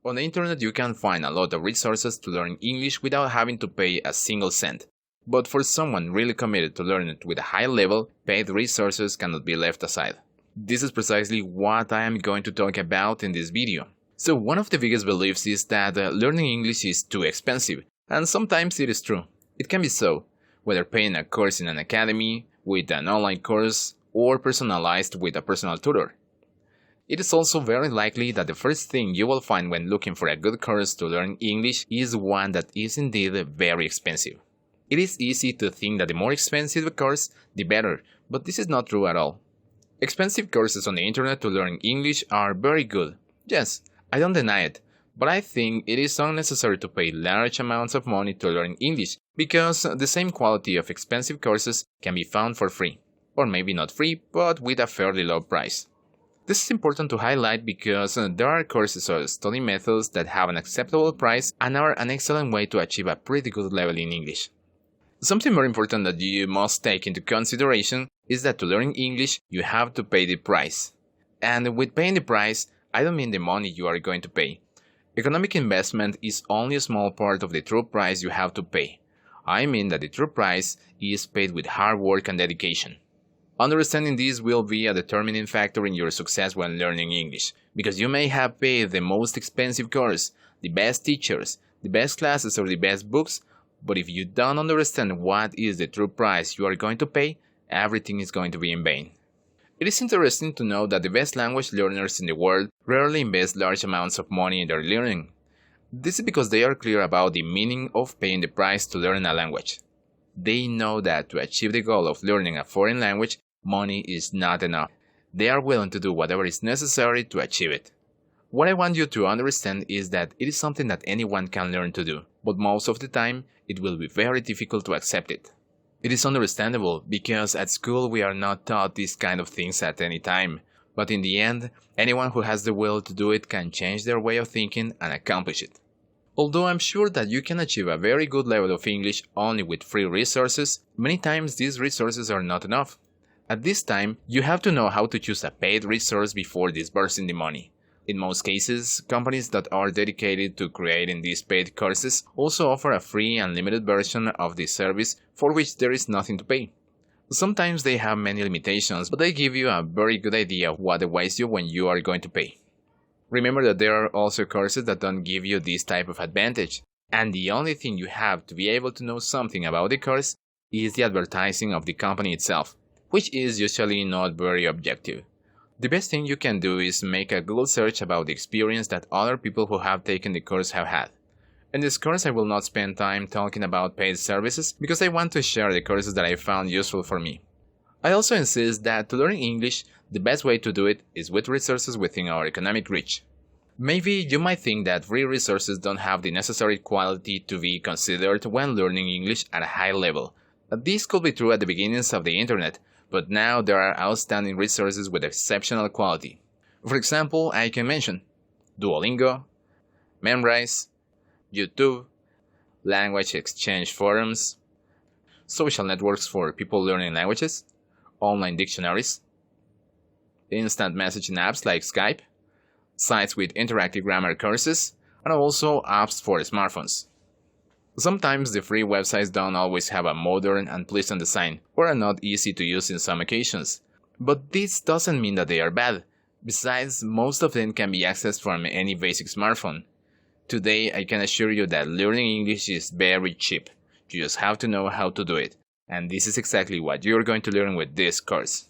On the internet you can find a lot of resources to learn English without having to pay a single cent. But for someone really committed to learning it with a high level, paid resources cannot be left aside. This is precisely what I am going to talk about in this video. So one of the biggest beliefs is that learning English is too expensive, and sometimes it is true. It can be so, whether paying a course in an academy, with an online course, or personalized with a personal tutor. It is also very likely that the first thing you will find when looking for a good course to learn English is one that is indeed very expensive. It is easy to think that the more expensive the course, the better, but this is not true at all. Expensive courses on the internet to learn English are very good. Yes, I don't deny it, but I think it is unnecessary to pay large amounts of money to learn English because the same quality of expensive courses can be found for free. Or maybe not free, but with a fairly low price. This is important to highlight because there are courses or study methods that have an acceptable price and are an excellent way to achieve a pretty good level in English. Something more important that you must take into consideration is that to learn English you have to pay the price. And with paying the price, I don't mean the money you are going to pay. Economic investment is only a small part of the true price you have to pay. I mean that the true price is paid with hard work and dedication. Understanding this will be a determining factor in your success when learning English, because you may have paid the most expensive course, the best teachers, the best classes or the best books, but if you don't understand what is the true price you are going to pay, everything is going to be in vain. It is interesting to know that the best language learners in the world rarely invest large amounts of money in their learning. This is because they are clear about the meaning of paying the price to learn a language. They know that to achieve the goal of learning a foreign language, money is not enough. They are willing to do whatever is necessary to achieve it. What I want you to understand is that it is something that anyone can learn to do, but most of the time it will be very difficult to accept it. It is understandable because at school we are not taught these kind of things at any time, but in the end, anyone who has the will to do it can change their way of thinking and accomplish it. Although I'm sure that you can achieve a very good level of English only with free resources, many times these resources are not enough. At this time, you have to know how to choose a paid resource before disbursing the money. In most cases, companies that are dedicated to creating these paid courses also offer a free and limited version of the service for which there is nothing to pay. Sometimes they have many limitations, but they give you a very good idea of what awaits you when you are going to pay. Remember that there are also courses that don't give you this type of advantage, and the only thing you have to be able to know something about the course is the advertising of the company itself, which is usually not very objective. The best thing you can do is make a Google search about the experience that other people who have taken the course have had. In this course I will not spend time talking about paid services because I want to share the courses that I found useful for me. I also insist that to learn English, the best way to do it is with resources within our economic reach. Maybe you might think that free resources don't have the necessary quality to be considered when learning English at a high level. This could be true at the beginnings of the internet, but now there are outstanding resources with exceptional quality. For example, I can mention Duolingo, Memrise, YouTube, language exchange forums, social networks for people learning languages, online dictionaries, instant messaging apps like Skype, sites with interactive grammar courses, and also apps for smartphones. Sometimes the free websites don't always have a modern and pleasant design, or are not easy to use in some occasions. But this doesn't mean that they are bad. Besides, most of them can be accessed from any basic smartphone. Today, I can assure you that learning English is very cheap. You just have to know how to do it. And this is exactly what you're going to learn with this course.